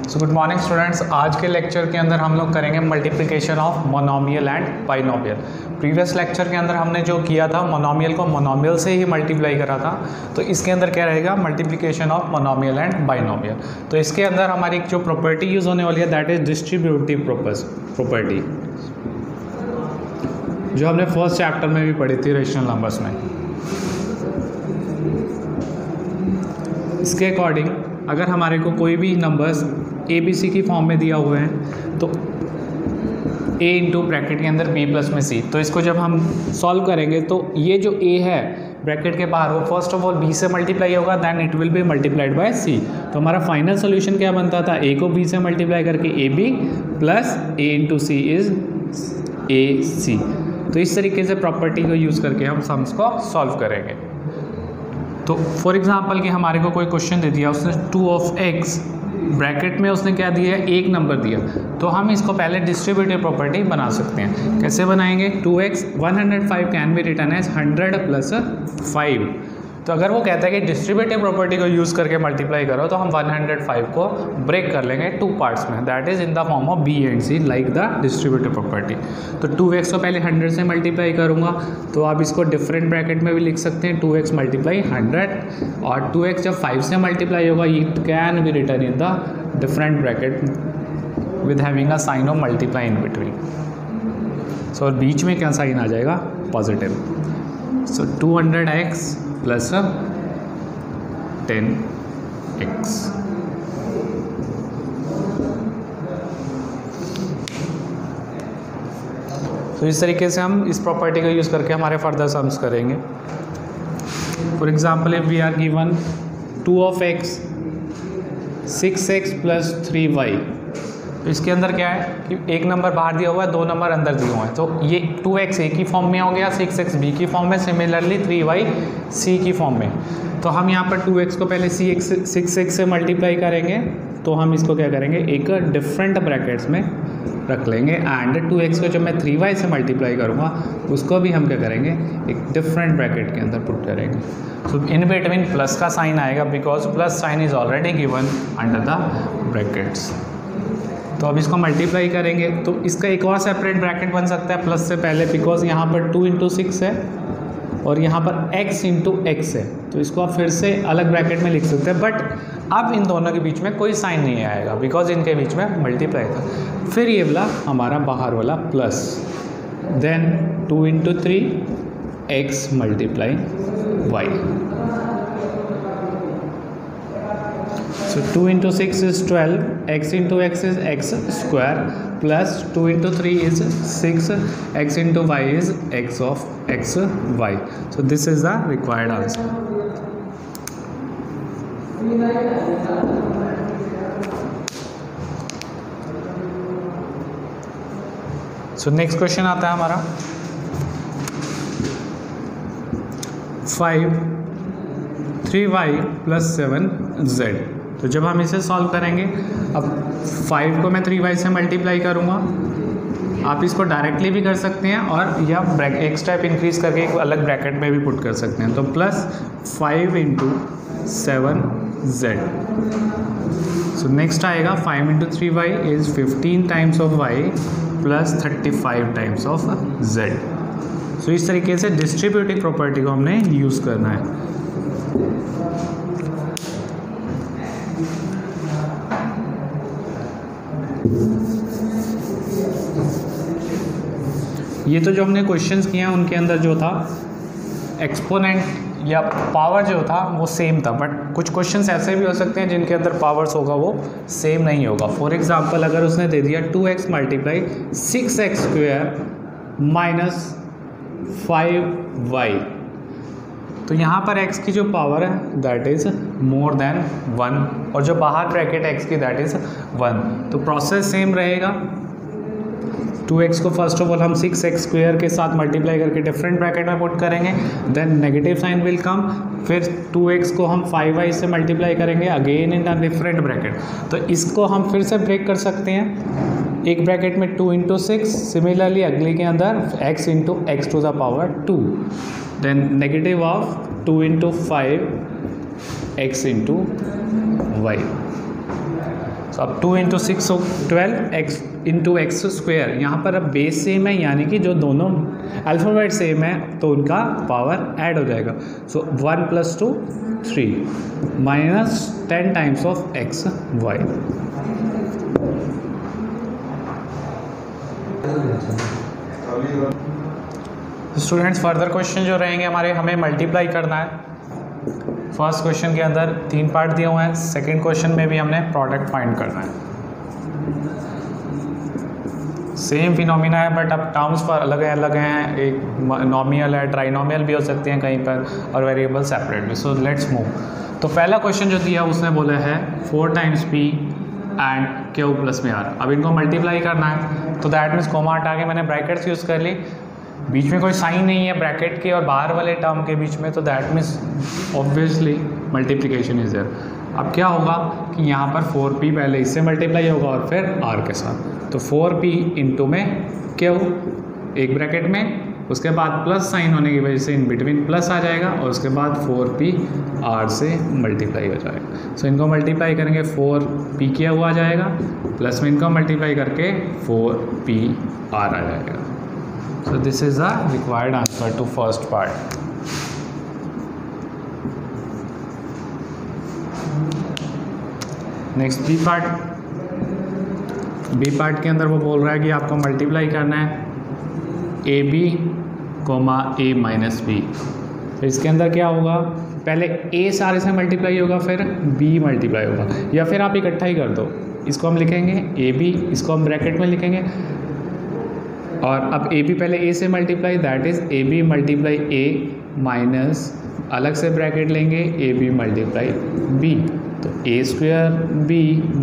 So good morning students. आज के lecture के अंदर हम लोग करेंगे multiplication of monomial and binomial. Previous lecture के अंदर हमने जो किया था मोनोमियल को मोनोमियल से ही मल्टीप्लाई करा था, तो इसके अंदर क्या रहेगा, multiplication of monomial and binomial. तो इसके अंदर हमारी जो प्रॉपर्टी यूज़ होने वाली है दैट इज डिस्ट्रीब्यूटिव प्रॉपर्टी, जो हमने फर्स्ट चैप्टर में भी पढ़ी थी रेशनल नंबर्स में। इसके अकॉर्डिंग अगर हमारे को कोई भी नंबर्स ए बी सी की फॉर्म में दिया हुए हैं तो a इंटू ब्रैकेट के अंदर b प्लस में c, तो इसको जब हम सॉल्व करेंगे तो ये जो a है ब्रैकेट के बाहर वो फर्स्ट ऑफ ऑल b से मल्टीप्लाई होगा, then it will be multiplied by c। तो हमारा फाइनल सोल्यूशन क्या बनता था, a को b से मल्टीप्लाई करके ab plus a into C is ac। तो इस तरीके से प्रॉपर्टी को यूज़ करके हम सम्स को सॉल्व करेंगे। तो फॉर एग्जांपल कि हमारे को कोई क्वेश्चन दे दिया, उसने 2 ऑफ x ब्रैकेट में उसने क्या दिया है, एक नंबर दिया, तो हम इसको पहले डिस्ट्रीब्यूटिव प्रॉपर्टी बना सकते हैं। कैसे बनाएंगे, 2x 105 can be written as 100 plus 5। तो अगर वो कहता है कि डिस्ट्रीब्यूटिव प्रॉपर्टी को यूज़ करके मल्टीप्लाई करो तो हम 105 को ब्रेक कर लेंगे 2 पार्ट्स में, that is in the form of b and c like the distributive property. तो 2x को पहले 100 से मल्टीप्लाई करूँगा, तो आप इसको डिफरेंट ब्रैकेट में भी लिख सकते हैं, 2x मल्टीप्लाई 100, और 2x जब 5 से मल्टीप्लाई होगा it can be written in the different bracket with having a sign of multiply in between. So बीच में क्या साइन आ जाएगा, पॉजिटिव। सो 200x प्लस 10x। तो इस तरीके से हम इस प्रॉपर्टी को यूज़ करके हमारे फर्दर सम्स करेंगे। For example if we are given 2 of x 6x plus 3y, तो इसके अंदर क्या है कि एक नंबर बाहर दिया हुआ है, 2 नंबर अंदर दिए हुए हैं, तो ये 2x a की फॉर्म में हो गया, 6x b की फॉर्म में, सिमिलरली 3y c की फॉर्म में। तो हम यहाँ पर 2x को पहले 6x से मल्टीप्लाई करेंगे, तो हम इसको क्या करेंगे, एक डिफरेंट ब्रैकेट्स में रख लेंगे, एंड 2x को जब मैं 3y से मल्टीप्लाई करूँगा उसको भी हम क्या करेंगे, एक डिफरेंट ब्रैकेट के अंदर पुट करेंगे। तो इन बिटवीन प्लस का साइन आएगा because plus sign is already given under the brackets. तो अब इसको मल्टीप्लाई करेंगे तो इसका एक और सेपरेट ब्रैकेट बन सकता है प्लस से पहले, बिकॉज यहाँ पर 2 इंटू 6 है और यहाँ पर x इंटू x है, तो इसको आप फिर से अलग ब्रैकेट में लिख सकते हैं, बट अब इन दोनों के बीच में कोई साइन नहीं आएगा बिकॉज इनके बीच में मल्टीप्लाई था। फिर ये वाला हमारा बाहर वाला plus, then 2 into 3 x multiply y। So 2 into 6 is 12, x into x is x square, plus 2 into 3 is 6, x into y is x of x y. So this is the required answer. So next question आता है हमारा 5 3y plus 7z। तो जब हम इसे solve करेंगे, अब 5 को मैं 3y से मल्टीप्लाई करूँगा, आप इसको डायरेक्टली भी कर सकते हैं और या एक स्टेप इंक्रीज करके एक अलग ब्रैकेट में भी पुट कर सकते हैं। तो plus 5 into 7z। So next आएगा 5 into 3y is 15 times of y plus 35 times of z। सो इस तरीके से डिस्ट्रीब्यूटिव प्रॉपर्टी को हमने यूज़ करना है। ये तो जो हमने क्वेश्चंस किए हैं उनके अंदर जो था एक्सपोनेंट या पावर जो था वो सेम था, बट कुछ क्वेश्चंस ऐसे भी हो सकते हैं जिनके अंदर पावर्स होगा वो सेम नहीं होगा। फॉर एग्जांपल अगर उसने दे दिया 2x multiply 6x square minus 5y, तो यहाँ पर x की जो पावर है दैट इज़ मोर देन 1 और जो बाहर ब्रैकेट x की दैट इज़ 1। तो प्रोसेस सेम रहेगा। 2x को फर्स्ट ऑफ ऑल हम 6x स्क्वायर के साथ मल्टीप्लाई करके डिफरेंट ब्रैकेट में पुट करेंगे, then negative sign will come, फिर 2x को हम 5y से मल्टीप्लाई करेंगे again in the different bracket. तो इसको हम फिर से ब्रेक कर सकते हैं, एक ब्रैकेट में 2 इंटू 6, सिमिलरली अगले के अंदर x into x to the power 2, then negative of 2 into 5 x into y. So अब 2 into 6 12 x into x square. यहाँ पर अब बेस सेम है, यानी कि जो दोनों अल्फ़ाबेट सेम है तो उनका पावर ऐड हो जाएगा। So 1 + 2 3 minus 10 times of X Y. Students further question जो रहेंगे हमारे, हमें मल्टीप्लाई करना है। फर्स्ट क्वेश्चन के अंदर 3 पार्ट दिए हुए हैं, सेकंड क्वेश्चन में भी हमने प्रोडक्ट फाइंड करना है। सेम फिनोमिना है बट अब टर्म्स पर अलग अलग हैं। एक नॉमिनल है, ट्राइनोमियल भी हो सकते हैं कहीं पर, और वेरिएबल सेपरेट भी। So let's move. तो पहला क्वेश्चन जो दिया उसने बोला है 4 times p and q plus में r। अब इनको मल्टीप्लाई करना है तो दैट मीन्स कोमा हटा के मैंने ब्रैकेट्स यूज़ कर ली, बीच में कोई साइन नहीं है ब्रैकेट के और बाहर वाले टर्म के बीच में, तो that means obviously multiplication is there. अब क्या होगा कि यहाँ पर 4p पहले इससे मल्टीप्लाई होगा और फिर r के साथ, तो 4p इंटू में q एक ब्रैकेट में, उसके बाद प्लस साइन होने की वजह से इन बिटवीन प्लस आ जाएगा और उसके बाद 4p r से मल्टीप्लाई हो जाएगा। सो इनको मल्टीप्लाई करेंगे 4p किया हुआ आ जाएगा, प्लस में इनको मल्टीप्लाई करके 4p r आ जाएगा। So this is the required answer to first part. Next B part. B part के अंदर वो बोल रहा है कि आपको मल्टीप्लाई करना है AB, A माइनस B। तो इसके अंदर क्या होगा, पहले A सारे से मल्टीप्लाई होगा, फिर B मल्टीप्लाई होगा, या फिर आप इकट्ठा ही कर दो। इसको हम लिखेंगे AB, इसको हम ब्रैकेट में लिखेंगे, और अब AB पहले A से multiply, that is AB multiply A minus अलग से ब्रैकेट लेंगे AB मल्टीप्लाई B, तो A square B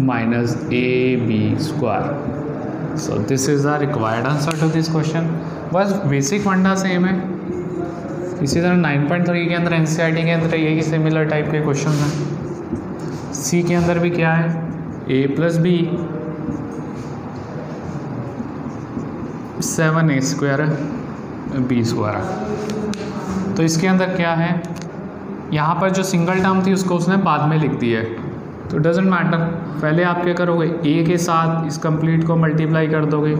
minus AB square. So this is the required answer to this question. बस बेसिक फंडा सेम है। इसी तरह 9.3 के अंदर NCERT के अंदर यही सिमिलर टाइप के क्वेश्चन हैं। C के अंदर भी क्या है, A plus B 7A square है B स्क्वायर है। तो इसके अंदर क्या है, यहाँ पर जो सिंगल टर्म थी उसको उसने बाद में लिख दी है, तो डजेंट मैटर। पहले आप क्या करोगे, A के साथ इस कंप्लीट को मल्टीप्लाई कर दोगे,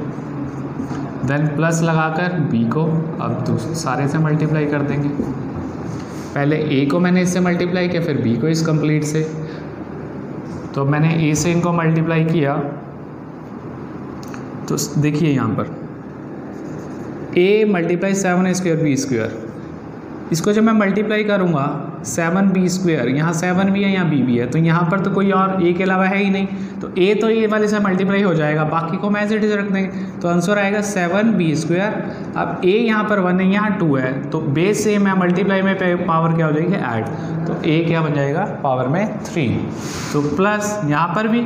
देन प्लस लगाकर B को अब सारे से मल्टीप्लाई कर देंगे। पहले A को मैंने इससे मल्टीप्लाई किया, फिर B को इस कंप्लीट से, तो मैंने A से इनको मल्टीप्लाई किया, तो देखिए यहाँ पर A multiply 7A square B square, इसको जब मैं मल्टीप्लाई करूँगा 7B स्क्वायर, यहाँ 7 भी है यहाँ B भी है, तो यहाँ पर तो कोई और A के अलावा है ही नहीं, तो A तो ये वाले से मल्टीप्लाई हो जाएगा, बाकी को मैं एज इट इज रख देंगे, तो आंसर आएगा 7B स्क्वायर। अब A यहाँ पर 1 है, यहाँ 2 है, तो बेस सेम है, मल्टीप्लाई में पावर क्या हो जाएगी ऐड, तो A क्या बन जाएगा पावर में 3, तो प्लस यहाँ पर भी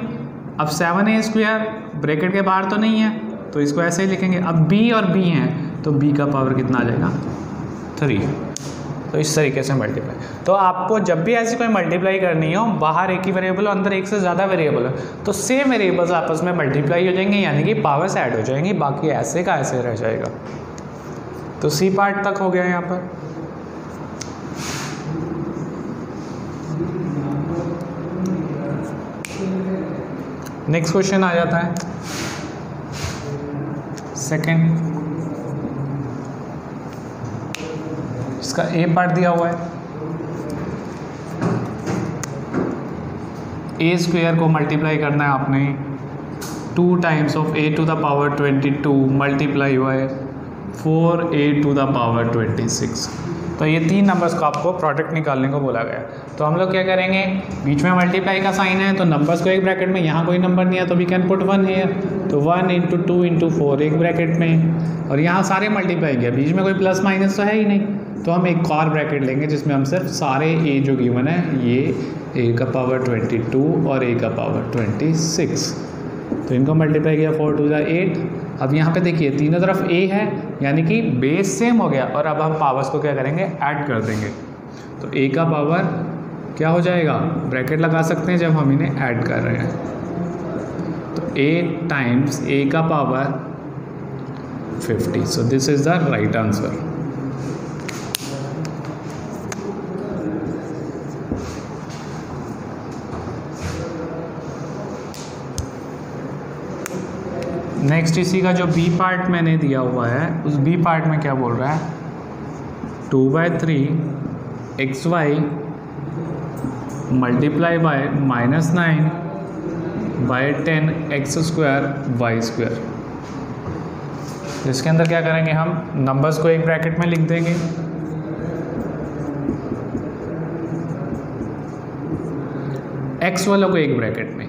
अब 7A स्क्वायर ब्रैकेट के बाहर तो नहीं है, तो इसको ऐसे ही लिखेंगे। अब B और B हैं तो B का पावर कितना आ जाएगा 3, तो इस तरीके से मल्टीप्लाई। तो आपको जब भी ऐसी कोई मल्टीप्लाई करनी हो, बाहर एक ही वेरिएबल अंदर एक से ज़्यादा वेरिएबल है, तो सेम वेरिएबल्स आपस में मल्टीप्लाई हो जाएंगे, यानी कि पावर्स ऐड हो जाएंगी, बाकी ऐसे का ऐसे रह जाएगा। तो C पार्ट तक हो गया यहाँ पर। नेक्स्ट क्वेश्चन आ जाता है सेकंड, इसका A पार्ट दिया हुआ है, A स्क्वायर को मल्टीप्लाई करना है आपने 2 times of A to the power 22 multiply हुआ है 4A टू द पावर 26। तो ये 3 नंबर्स का आपको प्रोडक्ट निकालने को बोला गया। तो हम लोग क्या करेंगे, बीच में मल्टीप्लाई का साइन है तो नंबर्स को एक ब्रैकेट में, यहाँ कोई नंबर नहीं है तो वी कैन पुट 1 हियर, तो 1 इंटू 2 इंटू 4 एक ब्रैकेट में, और यहाँ सारे मल्टीप्लाई किया, बीच में कोई प्लस माइनस तो है ही नहीं, तो हम एक और ब्रैकेट लेंगे जिसमें हम सिर्फ सारे A जो गिवन है, ये A का पावर 22 और A का पावर 26, तो इनको मल्टीप्लाई किया 4 2 8। अब यहाँ पे देखिए तीनों तरफ A है, यानी कि बेस सेम हो गया, और अब हम पावर्स को क्या करेंगे ऐड कर देंगे, तो A का पावर क्या हो जाएगा, ब्रैकेट लगा सकते हैं जब हम इन्हें ऐड कर रहे हैं, तो A टाइम्स A का power 50। So this is the right answer. Next इसी का जो बी पार्ट मैंने दिया हुआ है, उस बी पार्ट में क्या बोल रहा है, 2/3 xy multiply by -9/10 x² y²। इसके अंदर क्या करेंगे, हम नंबर्स को एक ब्रैकेट में लिख देंगे, x वालों को एक ब्रैकेट में,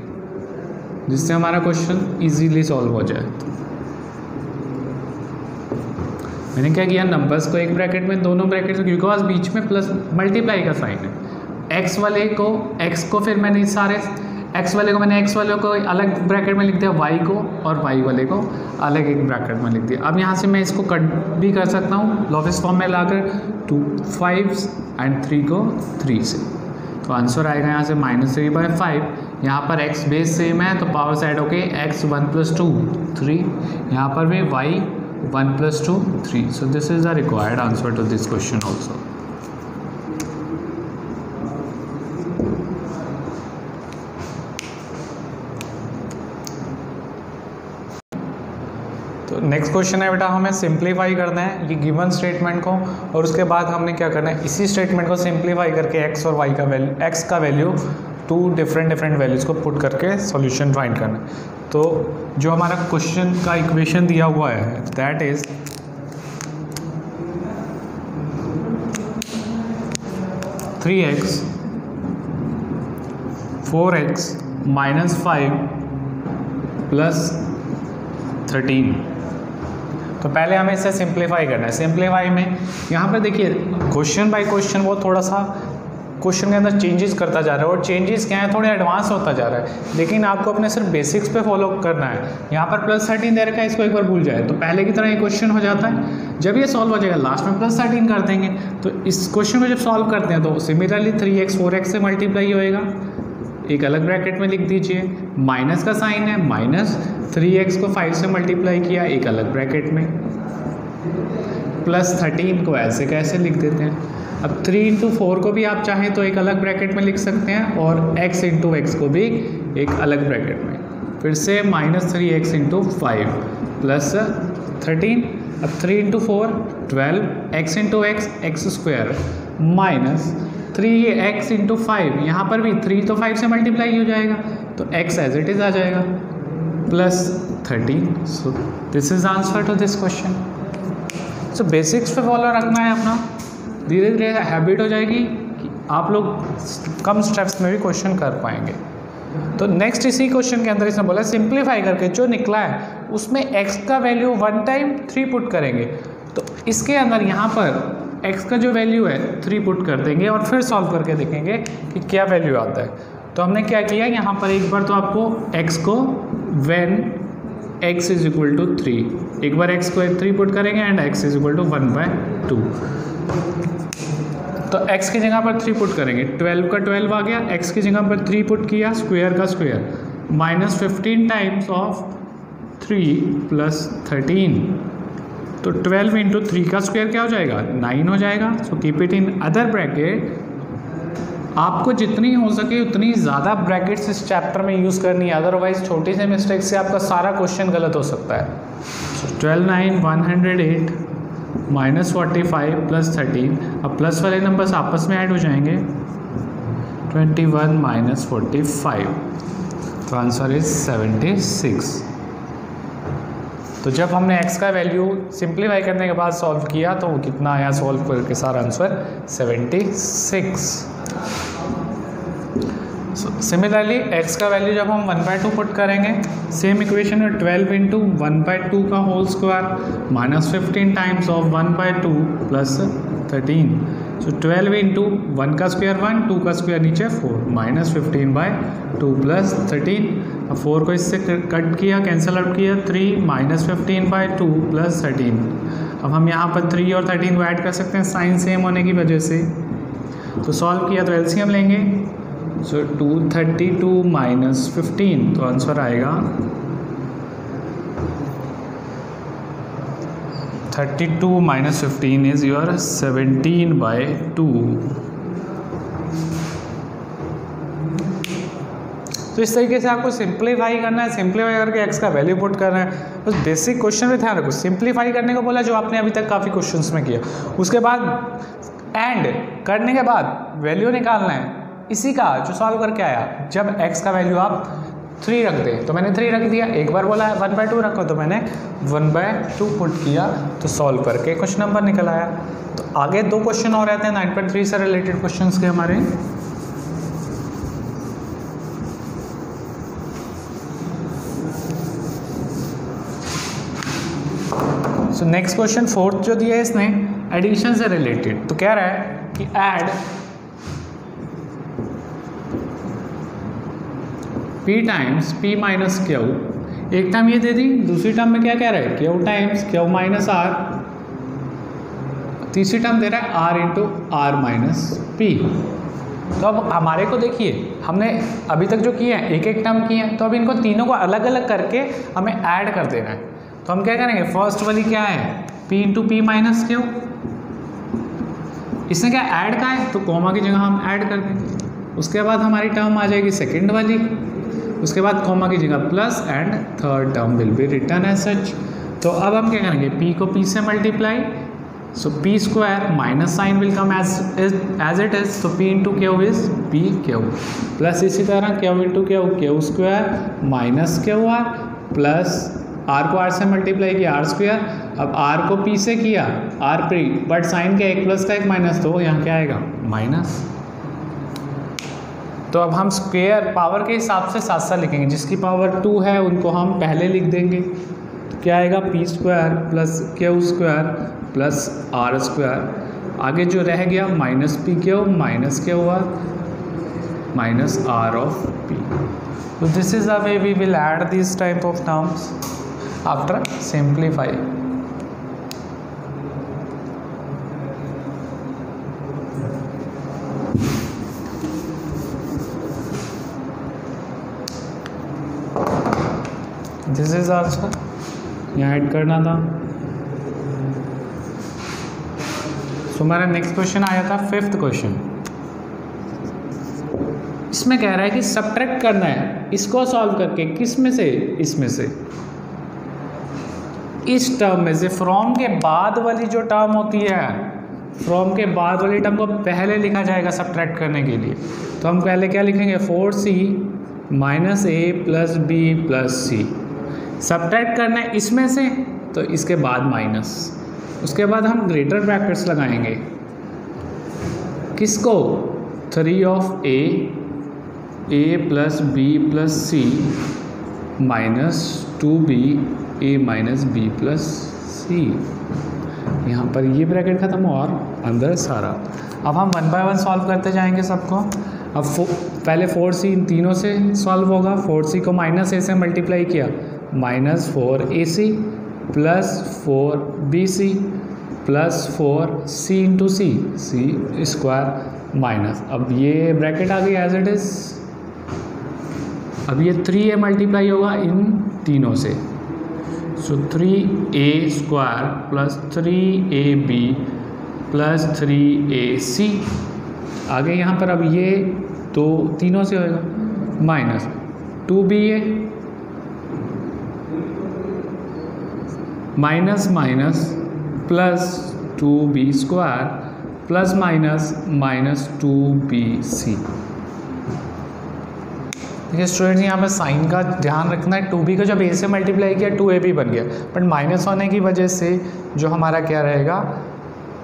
जिससे हमारा क्वेश्चन इजीली सॉल्व हो जाए। मैंने क्या किया, नंबर्स को एक ब्रैकेट में, दोनों ब्रैकेट क्योंकि पास बीच में प्लस मल्टीप्लाई का साइन है, x वाले को x को फिर मैंने सारे x वाले को मैंने x वाले को अलग ब्रैकेट में लिख दिया, y को और y वाले को अलग एक ब्रैकेट में लिख दिया। अब यहाँ से मैं इसको कट भी कर सकता हूँ लॉवेस्ट फॉर्म में लाकर, 2 5 एंड 3 को 3 से, तो आंसर आएगा यहाँ से -3/5। यहाँ पर x बेस सेम है तो पावर साइड होके x 1 + 2 3, यहाँ पर भी y 1 + 2 3। So this is the required answer to this question also. तो नेक्स्ट क्वेश्चन है बेटा, हमें सिंप्लीफाई करना है ये गिवन स्टेटमेंट को, और उसके बाद हमने क्या करना है, इसी स्टेटमेंट को सिंप्लीफाई करके x और y का वैल्यू, x का वैल्यू 2 डिफरेंट वैल्यूज़ को पुट करके सॉल्यूशन फाइंड करना है। तो जो हमारा क्वेश्चन का इक्वेशन दिया हुआ है दैट इज 3x 4x -5 + 13। तो पहले हमें इसे सिंप्लीफाई करना है। सिंप्लीफाई में यहाँ पर देखिए क्वेश्चन बाय क्वेश्चन वो थोड़ा सा क्वेश्चन के अंदर चेंजेस करता जा रहा है, और चेंजेस क्या है, थोड़े एडवांस होता जा रहा है, लेकिन आपको अपने सिर्फ बेसिक्स पे फॉलो करना है। यहाँ पर +13 दे रखा है, इसको एक बार भूल जाए तो पहले की तरह ये क्वेश्चन हो जाता है। जब ये सॉल्व हो जाएगा लास्ट में +13 कर देंगे, तो इस क्वेश्चन को जब सॉल्व करते हैं तो सिमिलरली 3x 4x से मल्टीप्लाई होएगा, एक अलग ब्रैकेट में लिख दीजिए, माइनस का साइन है, -3x को 5 से मल्टीप्लाई किया एक अलग ब्रैकेट में, +13 को ऐसे कैसे लिख देते हैं। अब 3 × 4 को भी आप चाहें तो एक अलग ब्रैकेट में लिख सकते हैं, और x × x को भी एक अलग ब्रैकेट में, फिर से -3x × 5 + 13। अब 3 × 4 12, x × x x² -3x × 5, यहाँ पर भी 3 तो 5 से मल्टीप्लाई हो जाएगा तो x एज इट इज़ आ जाएगा +13। So this is answer to this question. So basics पे फॉलो रखना है अपना, धीरे धीरे हैबिट हो जाएगी कि आप लोग कम स्टेप्स में भी क्वेश्चन कर पाएंगे। तो नेक्स्ट इसी क्वेश्चन के अंदर इसने बोला सिंप्लीफाई करके जो निकला है उसमें x का वैल्यू 1 टाइम 3 पुट करेंगे। तो इसके अंदर यहाँ पर x का जो वैल्यू है 3 पुट कर देंगे और फिर सॉल्व करके देखेंगे कि क्या वैल्यू आता है। तो हमने क्या किया, यहाँ पर एक बार तो आपको x को when x = 3, एक बार x को 3 पुट करेंगे एंड x = 1/2। तो x की जगह पर 3 पुट करेंगे, 12 का 12 आ गया, x की जगह पर 3 पुट किया, स्क्वायर का स्क्वायर, -15 टाइम्स ऑफ 3 + 13। तो 12 × 3 का स्क्वायर क्या हो जाएगा, 9 हो जाएगा। So keep it in other bracket. आपको जितनी हो सके उतनी ज़्यादा ब्रैकेट्स इस चैप्टर में यूज़ करनी है, अदरवाइज छोटी सी मिस्टेक से आपका सारा क्वेश्चन गलत हो सकता है। सो 12 9 108 -45 + 13। अब प्लस वाले नंबर्स आपस में ऐड हो जाएंगे, 21 - 45। तो आंसर इज 76। तो जब हमने x का वैल्यू सिंप्लीफाई करने के बाद सॉल्व किया तो वो कितना आया, सॉल्व करके सारा आंसर 76। सिमिलरली x का वैल्यू जब हम 1/2 पुट करेंगे, सेम इक्वेशन में 12 × 1/2 का whole square -15 times of 1/2 + 13। So 12 × 1 का स्क्वायर 1, 2 का स्क्वायर नीचे 4, -15/2 + 13। अब 4 को इससे कट किया, कैंसिल आउट किया, 3 -15/2 + 13। अब हम यहाँ पर 3 और 13 को ऐड कर सकते हैं साइन सेम होने की वजह से। तो सॉल्व किया तो एलसीएम लेंगे, सो 232 - 15। तो आंसर आएगा 32 - 15 इज योर 17/2। तो इस तरीके से आपको सिंप्लीफाई करना है, सिंप्लीफाई करके एक्स का वैल्यू पुट करना है। बस बेसिक क्वेश्चन में ध्यान रखो, सिंप्लीफाई करने को बोला जो आपने अभी तक काफ़ी क्वेश्चंस में किया, उसके बाद एंड करने के बाद वैल्यू निकालना है इसी का जो सॉल्व करके आया। जब एक्स का वैल्यू आप 3 रख दे तो मैंने 3 रख दिया, एक बार बोला 1/2 रखो तो मैंने 1/2 पुट किया, तो सॉल्व करके कुछ नंबर निकल आया। तो आगे 2 क्वेश्चन और रहते हैं 9.3 से रिलेटेड क्वेश्चंस के हमारे। सो नेक्स्ट क्वेश्चन 4th जो दिया है इसने एडिशन से रिलेटेड, तो कह रहा है कि add p times p minus Q, एक टर्म ये दे दी, दूसरी टर्म में क्या कह रहा है q times q minus r, तीसरी टर्म दे रहा है r into r minus p। तो अब हमारे को देखिए हमने अभी तक जो किए हैं एक एक टर्म किए हैं, तो अब इनको तीनों को अलग अलग करके हमें ऐड कर देना है। तो हम क्या करेंगे, फर्स्ट वाली क्या है p into P minus Q, इसने क्या ऐड का है तो कॉमा की जगह हम ऐड कर देंगे। उसके बाद हमारी टर्म आ जाएगी सेकेंड वाली, उसके बाद कॉमा की जगह plus and third term will be written as such. तो अब हम क्या करेंगे, p को p से मल्टीप्लाई, so p square minus sign will come as it is, तो p into Q is p Q, plus इसी तरह q into Q Q square minus Q R, plus r को r से मल्टीप्लाई किया r square, अब r को p से किया r p, बट साइन का एक प्लस का एक माइनस, तो यहाँ क्या आएगा माइनस। तो अब हम स्क्वायर पावर के हिसाब से साथ साथ लिखेंगे, जिसकी पावर 2 है उनको हम पहले लिख देंगे। तो क्या आएगा p square plus Q square plus r square, आगे जो रह गया minus p Q minus Q r minus r of p। So this is the way we will add these type of terms after simplify. This is also यहाँ add करना था। सो हमारा next question आया था 5th क्वेश्चन, इसमें कह रहा है कि सब्ट्रैक्ट करना है इसको सॉल्व करके, किस में से, इसमें से, इस टर्म में से, फ्रॉम के बाद वाली जो टर्म होती है, फ्रॉम के बाद वाली टर्म को पहले लिखा जाएगा सब्ट्रैक्ट करने के लिए। तो हम पहले क्या लिखेंगे 4c minus a plus b plus c, subtract करना है इसमें से तो इसके बाद माइनस, उसके बाद हम ग्रेटर ब्रैकेट्स लगाएंगे, किसको 3 of a plus b plus c minus 2b a minus b plus c, यहाँ पर ये ब्रैकेट ख़त्म और अंदर सारा। अब हम 1 बाय 1 सॉल्व करते जाएंगे सबको। अब पहले 4c इन तीनों से सॉल्व होगा, 4c को माइनस a से मल्टीप्लाई किया minus 4ac plus 4bc plus 4c into c square minus, अब ये ब्रैकेट आ गई एज इट इज़। अब ये 3a मल्टीप्लाई होगा इन तीनों से, सो 3a square plus 3ab plus 3ac, आगे यहाँ पर अब ये तो तीनों से होगा minus 2ba minus minus plus 2b square plus minus minus 2bc। देखिए स्टूडेंट्स यहाँ पर साइन का ध्यान रखना है, 2b को जब a से मल्टीप्लाई किया 2ab बन गया, बट माइनस होने की वजह से जो हमारा क्या रहेगा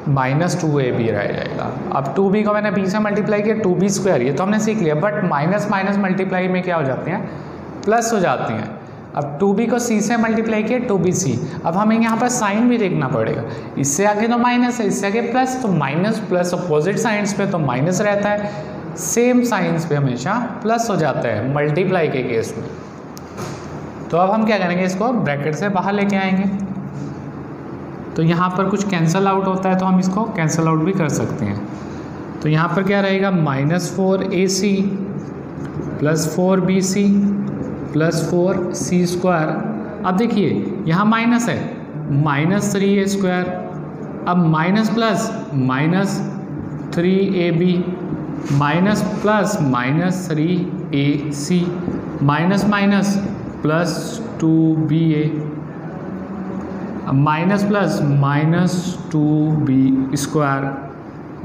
माइनस 2ab रह जाएगा। अब 2b को मैंने b से मल्टीप्लाई किया 2b स्क्वायर, ये तो हमने सीख लिया, बट माइनस माइनस मल्टीप्लाई में क्या हो जाते हैं प्लस हो जाती हैं। अब 2b को c से मल्टीप्लाई किया 2bc, अब हमें यहाँ पर साइन भी देखना पड़ेगा, इससे आगे तो माइनस है इससे आगे प्लस, तो माइनस प्लस अपोजिट साइंस पे तो माइनस रहता है, सेम साइंस पे हमेशा प्लस हो जाता है मल्टीप्लाई के केस में। तो अब हम क्या करेंगे, इसको ब्रैकेट से बाहर लेके आएंगे, तो यहाँ पर कुछ कैंसिल आउट होता है तो हम इसको कैंसिल आउट भी कर सकते हैं। तो यहाँ पर क्या रहेगा minus 4ac plus 4bc plus 4c square. अब देखिए यहाँ माइनस है, माइनस 3a स्क्वायर, अब minus plus minus 3ab minus plus minus 3ac minus minus plus 2ba, minus plus minus 2b square,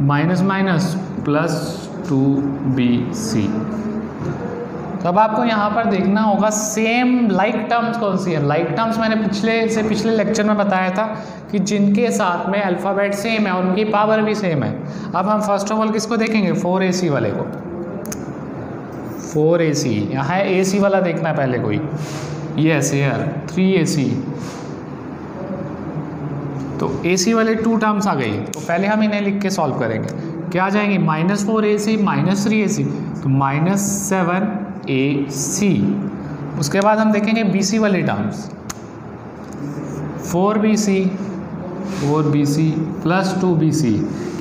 minus minus plus 2bc। तो अब आपको यहाँ पर देखना होगा सेम लाइक टर्म्स कौन सी है। लाइक टर्म्स मैंने पिछले लेक्चर में बताया था कि जिनके साथ में अल्फ़ाबेट सेम है और उनकी पावर भी सेम है। अब हम फर्स्ट ऑफ ऑल किसको देखेंगे, 4ac वाले को। 4ac यहाँ है, ac वाला देखना है पहले कोई, यस यार 3ac। तो ac वाले 2 टर्म्स आ गई, तो पहले हम इन्हें लिख के सॉल्व करेंगे। क्या आ जाएंगे, -4ac माइनस 3ac, तो -7ac। उसके बाद हम देखेंगे bc वाले टर्म्स, 4bc प्लस 2bc,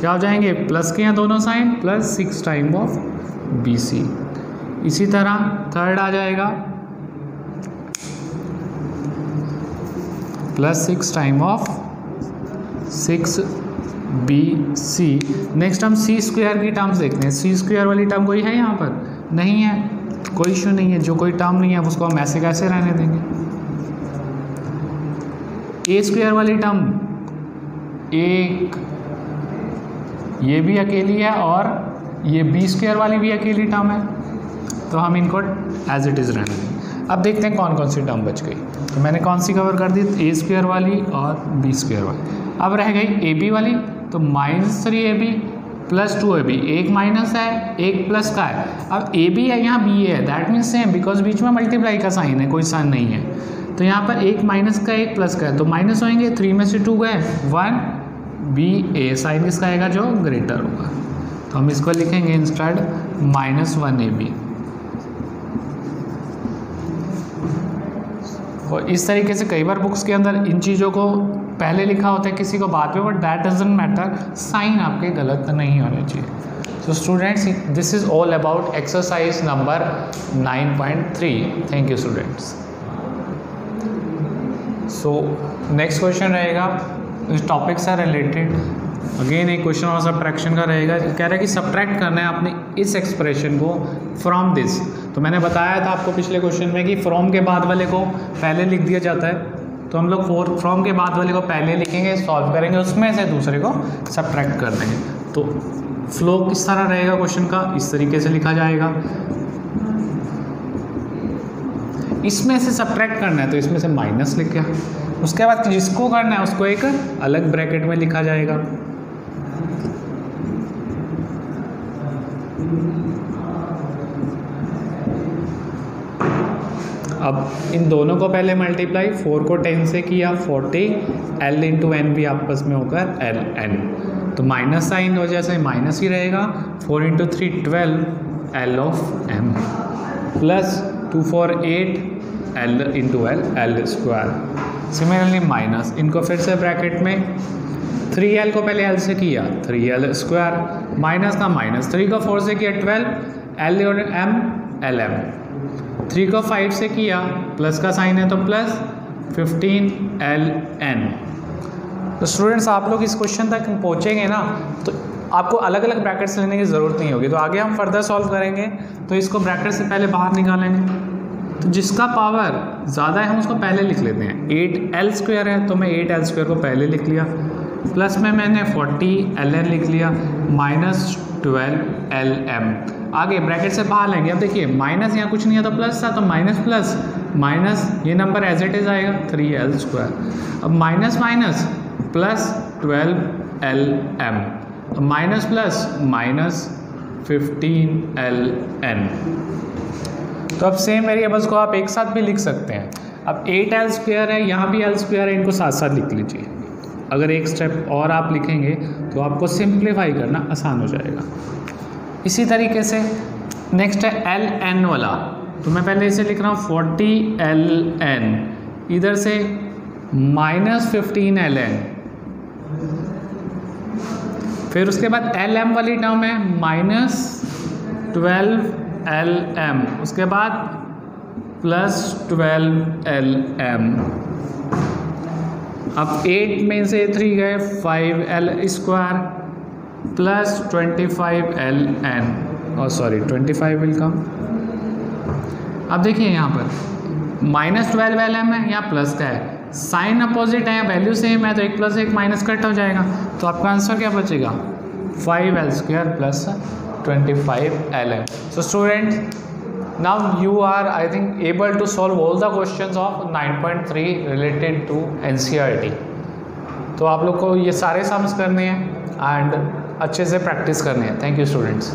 क्या हो जाएंगे, प्लस के यहाँ दोनों sign, plus 6 time of bc। इसी तरह थर्ड आ जाएगा plus 6 time of 6bc। Next हम सी स्क्वायर की टर्म्स देखते हैं। सी स्क्वायर वाली टर्म कोई है यहाँ पर, नहीं है, कोई इशू नहीं है। जो कोई टर्म नहीं है उसको हम ऐसे कैसे रहने देंगे। ए स्क्वायर वाली टर्म एक, ये भी अकेली है और ये बी स्क्वायर वाली भी अकेली टर्म है, तो हम इनको एज इट इज़ रहने देंगे। अब देखते हैं कौन कौन सी टर्म बच गई। तो मैंने कौन सी कवर कर दी, ए स्क्वायर वाली और बी स्क्वायर वाली। अब रह गई ए बी वाली, तो -3ab प्लस 2ab, एक माइनस है एक प्लस का है। अब ए बी है यहाँ बी है, दैट मीन्स सेम, बिकॉज बीच में मल्टीप्लाई का साइन है, कोई साइन नहीं है। तो यहाँ पर एक माइनस का एक प्लस का है, तो माइनस होएंगे, 3 में से 2 गए 1, ba साइन किसका आएगा, जो ग्रेटर होगा। तो हम इसको लिखेंगे इंस्टेड -1ab। और इस तरीके से कई बार बुक्स के अंदर इन चीज़ों को पहले लिखा होता है, किसी को बाद में, but that doesn't matter, sign आपके गलत नहीं होने चाहिए। So students, this is all about exercise number 9.3। Thank you students. So next question रहेगा, इस टॉपिक से रिलेटेड अगेन एक क्वेश्चन और सब्ट्रैक्शन का रहेगा। कह रहा है कि सब्ट्रैक्ट करना है आपने इस एक्सप्रेशन को फ्रॉम दिस। तो मैंने बताया था आपको पिछले क्वेश्चन में कि फ्रॉम के बाद वाले को पहले लिख दिया जाता है, तो हम लोग फ्रॉम के बाद वाले को पहले लिखेंगे, सॉल्व करेंगे, उसमें से दूसरे को सब्ट्रैक्ट कर देंगे। तो फ्लो किस तरह रहेगा क्वेश्चन का, इस तरीके से लिखा जाएगा। इसमें से सब्ट्रैक्ट करना है तो इसमें से माइनस लिख के, उसके बाद जिसको करना है उसको एक अलग ब्रैकेट में लिखा जाएगा। अब इन दोनों को पहले मल्टीप्लाई, 4 को 10 से किया 40, l इंटू एन भी आपस में होकर एल एन, तो माइनस साइन वजह से माइनस ही रहेगा। 4 into 3 12 L of M, plus 2 4 8 L into L, L square. Similarly minus, इनको फिर से ब्रैकेट में 3l को पहले l से किया 3l स्क्वायर, माइनस का माइनस, 3 को 4 से किया 12 l और m एल एम, 3 को 5 से किया प्लस का साइन है तो प्लस 15 एल एन। तो स्टूडेंट्स आप लोग इस क्वेश्चन तक पहुँचेंगे ना, तो आपको अलग अलग ब्रैकेट्स लेने की ज़रूरत नहीं होगी। तो आगे हम फर्दर सॉल्व करेंगे, तो इसको ब्रैकेट से पहले बाहर निकालेंगे। तो जिसका पावर ज़्यादा है हम उसको पहले लिख लेते हैं। 8l स्क्वायर है तो मैं 8l स्क्वायर को पहले लिख लिया, प्लस में मैंने 40 ln लिख लिया, माइनस 12 lm। आगे ब्रैकेट से बाहर लेंगे। अब देखिए माइनस यहाँ कुछ नहीं है तो प्लस था, तो माइनस प्लस माइनस, ये नंबर एज इट इज़ आएगा 3l स्क्वायर। अब minus minus plus 12lm, minus plus minus 15ln। तो अब सेम वेरिएबल्स को आप एक साथ भी लिख सकते हैं। अब 8l स्क्वायर है, यहाँ भी l स्क्वायर है, इनको साथ साथ लिख लीजिए। अगर एक स्टेप और आप लिखेंगे तो आपको सिंप्लीफाई करना आसान हो जाएगा। इसी तरीके से नेक्स्ट है ln वाला, तो मैं पहले इसे लिख रहा हूँ 40ln, इधर से माइनस 15ln, फिर उसके बाद lm वाली टर्म है माइनस 12lm, उसके बाद प्लस 12lm। अब 8 में से 3 गए 5l स्क्वायर प्लस 25ln, और सॉरी 25 विल कम, अब देखिए यहाँ पर -12 LM है, यहाँ प्लस का है, साइन अपोजिट है, वैल्यू सेम है, तो 1 + 1 माइनस कट हो जाएगा, तो आपका आंसर क्या बचेगा 5L² + 25 LM। So students, now you are I think able to solve all the questions of 9.3 related to NCERT। तो आप लोग को ये सारे सम्स करने हैं एंड अच्छे से प्रैक्टिस करनी है। Thank you students.